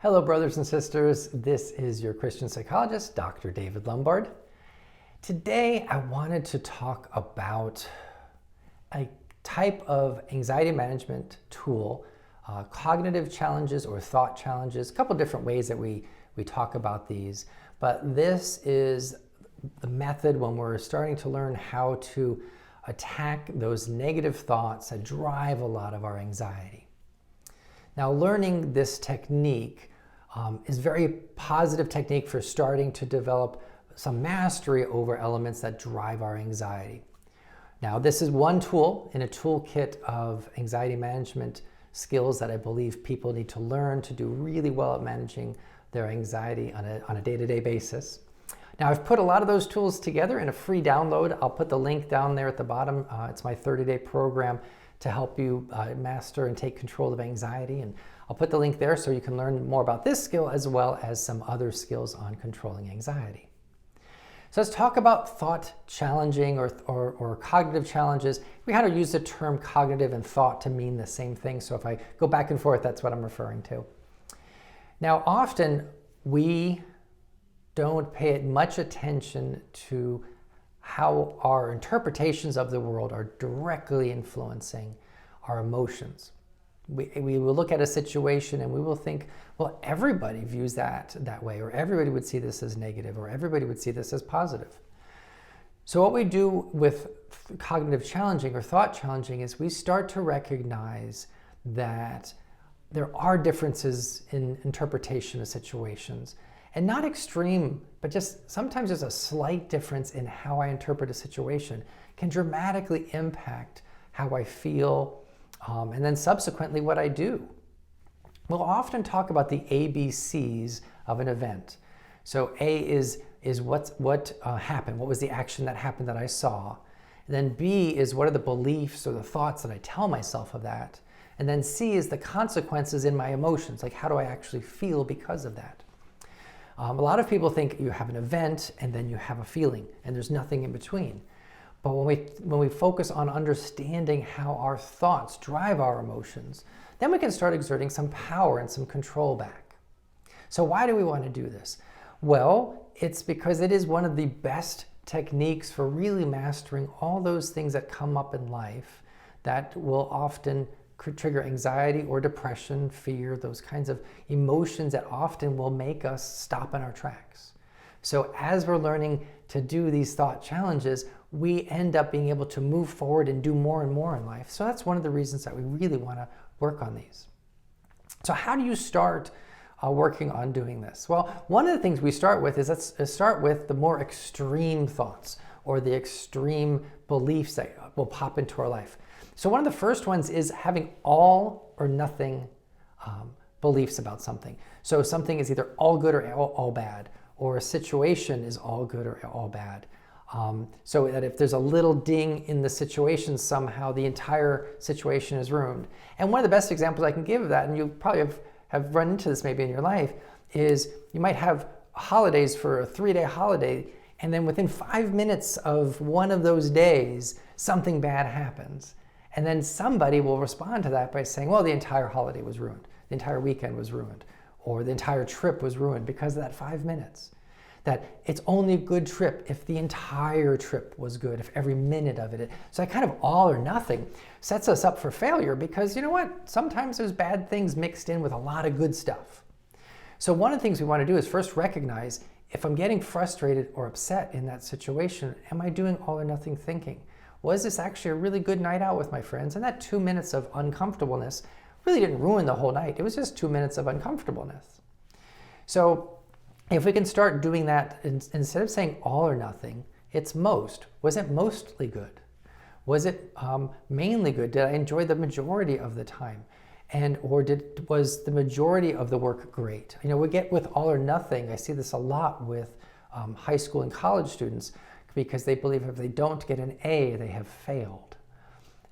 Hello, brothers and sisters. This is your Christian psychologist, Dr. David Lombard. Today, I wanted to talk about a type of anxiety management tool, cognitive challenges or thought challenges, a couple different ways that we talk about these. But this is the method when we're starting to learn how to attack those negative thoughts that drive a lot of our anxiety. Now, learning this technique is a very positive technique for starting to develop some mastery over elements that drive our anxiety. Now, this is one tool in a toolkit of anxiety management skills that I believe people need to learn to do really well at managing their anxiety on a day-to-day basis. Now, I've put a lot of those tools together in a free download. I'll put the link down there at the bottom. It's my 30-day program to help you master and take control of anxiety. And I'll put the link there so you can learn more about this skill as well as some other skills on controlling anxiety. So let's talk about thought challenging or cognitive challenges. We had to use the term cognitive and thought to mean the same thing. So if I go back and forth, that's what I'm referring to. Now, often we don't pay much attention to how our interpretations of the world are directly influencing our emotions. We will look at a situation and we will think, well, everybody views that way, or everybody would see this as negative, or everybody would see this as positive. So what we do with cognitive challenging or thought challenging is we start to recognize that there are differences in interpretation of situations, and not extreme, but just sometimes there's a slight difference in how I interpret a situation can dramatically impact how I feel, and then subsequently what I do. We'll often talk about the ABCs of an event. So A is what happened, what was the action that happened that I saw. And then B is what are the beliefs or the thoughts that I tell myself of that. And then C is the consequences in my emotions, like how do I actually feel because of that. A lot of people think you have an event and then you have a feeling, and there's nothing in between. But when we focus on understanding how our thoughts drive our emotions, then we can start exerting some power and some control back. So why do we want to do this? Well, it's because it is one of the best techniques for really mastering all those things that come up in life that will often trigger anxiety or depression, fear, those kinds of emotions that often will make us stop in our tracks. So as we're learning to do these thought challenges, we end up being able to move forward and do more and more in life. So that's one of the reasons that we really want to work on these. So how do you start working on doing this? Well, one of the things we start with is let's start with the more extreme thoughts or the extreme beliefs that will pop into our life. So one of the first ones is having all or nothing beliefs about something. So something is either all good or all bad, or a situation is all good or all bad. So that if there's a little ding in the situation, somehow the entire situation is ruined. And one of the best examples I can give of that, and you probably have run into this maybe in your life, is you might have holidays for a 3-day holiday, and then within 5 minutes of one of those days, something bad happens. And then somebody will respond to that by saying, well, the entire holiday was ruined, the entire weekend was ruined, or the entire trip was ruined because of that 5 minutes. That it's only a good trip if the entire trip was good, if every minute of it. So that kind of all or nothing sets us up for failure because you know what? Sometimes there's bad things mixed in with a lot of good stuff. So one of the things we want to do is first recognize if I'm getting frustrated or upset in that situation, am I doing all or nothing thinking? Was this actually a really good night out with my friends? And that 2 minutes of uncomfortableness really didn't ruin the whole night. It was just 2 minutes of uncomfortableness. So if we can start doing that, instead of saying all or nothing, it's most. Was it mostly good? Was it mainly good? Did I enjoy the majority of the time? Was the majority of the work great? You know, we get with all or nothing. I see this a lot with high school and college students because they believe if they don't get an A, they have failed.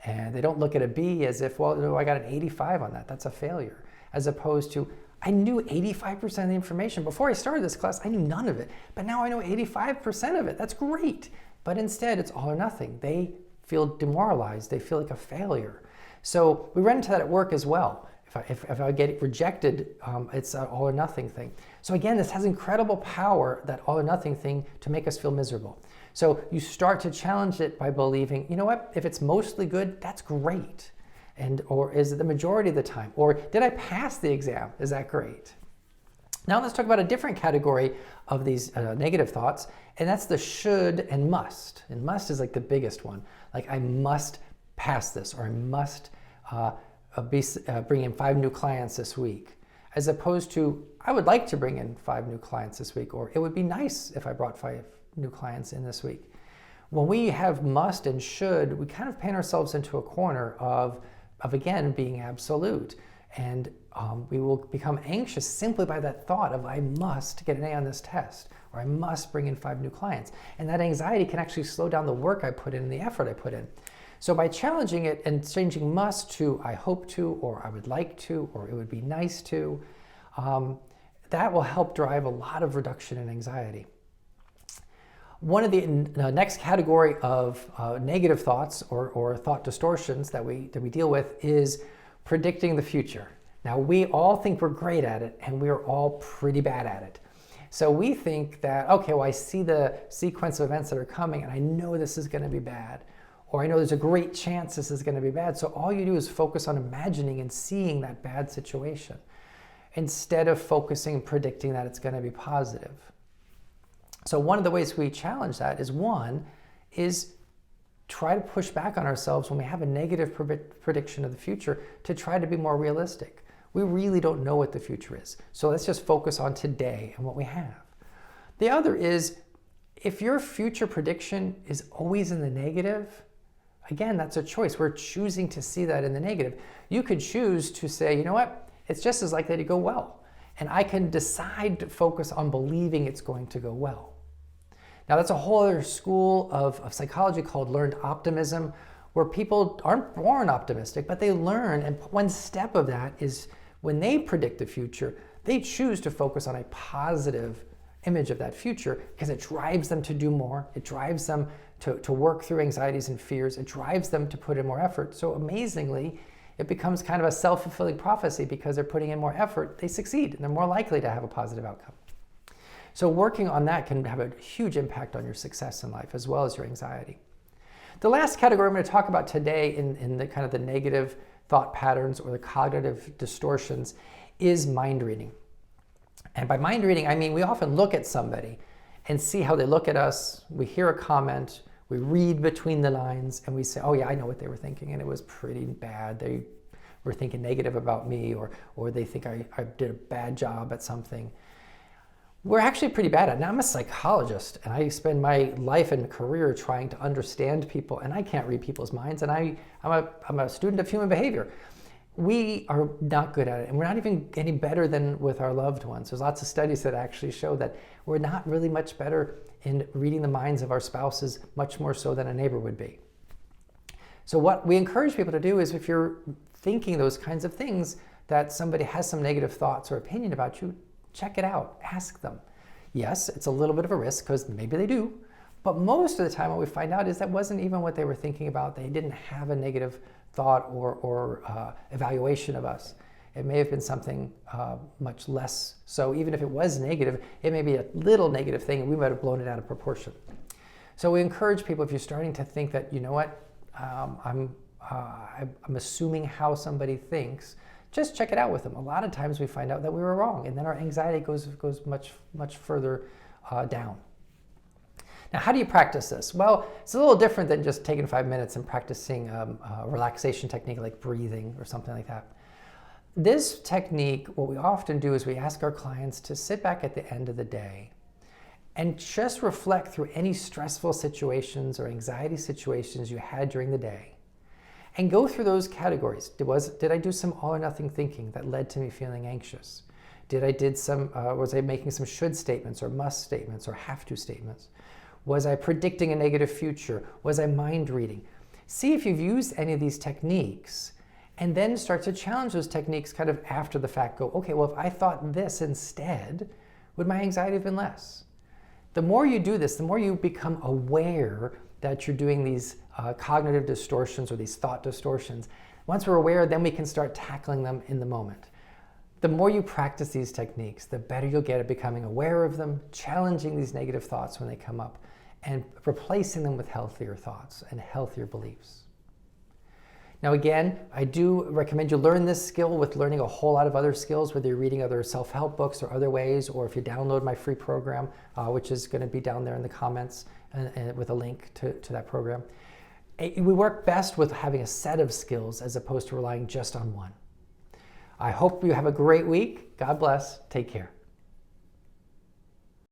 And they don't look at a B as if, well, no, I got an 85 on that. That's a failure. As opposed to, I knew 85% of the information. Before I started this class, I knew none of it. But now I know 85% of it. That's great. But instead, it's all or nothing. They feel demoralized. They feel like a failure. So we run into that at work as well. If I get rejected, it's an all or nothing thing. So again, this has incredible power, that all or nothing thing, to make us feel miserable. So you start to challenge it by believing, you know what, if it's mostly good, that's great. Or is it the majority of the time? Or did I pass the exam? Is that great? Now let's talk about a different category of these negative thoughts, and that's the should and must. And must is like the biggest one. Like, I must pass this, or I must bring in 5 new clients this week, as opposed to, I would like to bring in 5 new clients this week, or it would be nice if I brought 5 new clients in this week. When we have must and should, we kind of paint ourselves into a corner of again, being absolute. And we will become anxious simply by that thought of, I must get an A on this test, or I must bring in 5 new clients. And that anxiety can actually slow down the work I put in and the effort I put in. So by challenging it and changing must to I hope to, or I would like to, or it would be nice to, that will help drive a lot of reduction in anxiety. One of the next category of negative thoughts or thought distortions that we deal with is predicting the future. Now, we all think we're great at it, and we're all pretty bad at it. So we think that, okay, well, I see the sequence of events that are coming, and I know this is going to be bad, or I know there's a great chance this is going to be bad. So all you do is focus on imagining and seeing that bad situation, instead of focusing and predicting that it's going to be positive. So one of the ways we challenge that is try to push back on ourselves when we have a negative prediction of the future, to try to be more realistic. We really don't know what the future is. So let's just focus on today and what we have. The other is, if your future prediction is always in the negative, again, that's a choice. We're choosing to see that in the negative. You could choose to say, you know what, it's just as likely to go well. And I can decide to focus on believing it's going to go well. Now, that's a whole other school of psychology called learned optimism, where people aren't born optimistic, but they learn. And one step of that is, when they predict the future, they choose to focus on a positive image of that future, because it drives them to do more. It drives them to work through anxieties and fears. It drives them to put in more effort. So amazingly, it becomes kind of a self-fulfilling prophecy, because they're putting in more effort, they succeed, and they're more likely to have a positive outcome. So working on that can have a huge impact on your success in life, as well as your anxiety. The last category I'm going to talk about today in the kind of the negative thought patterns or the cognitive distortions is mind reading. And by mind reading, I mean we often look at somebody and see how they look at us. We hear a comment, we read between the lines, and we say, oh yeah, I know what they were thinking, and it was pretty bad. They were thinking negative about me, or they think I did a bad job at something. We're actually pretty bad at it. Now, I'm a psychologist, and I spend my life and career trying to understand people, and I can't read people's minds, and I'm a student of human behavior. We are not good at it, and we're not even any better than with our loved ones. There's lots of studies that actually show that we're not really much better in reading the minds of our spouses, much more so than a neighbor would be. So what we encourage people to do is, if you're thinking those kinds of things, that somebody has some negative thoughts or opinion about you, check it out, ask them. Yes, it's a little bit of a risk, because maybe they do, but most of the time what we find out is that wasn't even what they were thinking about. They didn't have a negative thought or evaluation of us. It may have been something much less. So even if it was negative, it may be a little negative thing, and we might have blown it out of proportion. So we encourage people, if you're starting to think that, you know what, I'm assuming how somebody thinks, just check it out with them. A lot of times we find out that we were wrong, and then our anxiety goes much further down. Now, how do you practice this? Well, it's a little different than just taking 5 minutes and practicing a relaxation technique like breathing or something like that. This technique, what we often do is we ask our clients to sit back at the end of the day and just reflect through any stressful situations or anxiety situations you had during the day, and go through those categories. Did I do some all or nothing thinking that led to me feeling anxious? Was I making some should statements or must statements or have to statements? Was I predicting a negative future? Was I mind reading? See if you've used any of these techniques, and then start to challenge those techniques kind of after the fact. Go, okay, well, if I thought this instead, would my anxiety have been less? The more you do this, the more you become aware that you're doing these cognitive distortions or these thought distortions, Once we're aware, then we can start tackling them in the moment. The more you practice these techniques, the better you'll get at becoming aware of them, challenging these negative thoughts when they come up, and replacing them with healthier thoughts and healthier beliefs. Now again, I do recommend you learn this skill with learning a whole lot of other skills, whether you're reading other self-help books or other ways, or if you download my free program, which is going to be down there in the comments and with a link to that program. We work best with having a set of skills as opposed to relying just on one. I hope you have a great week. God bless. Take care.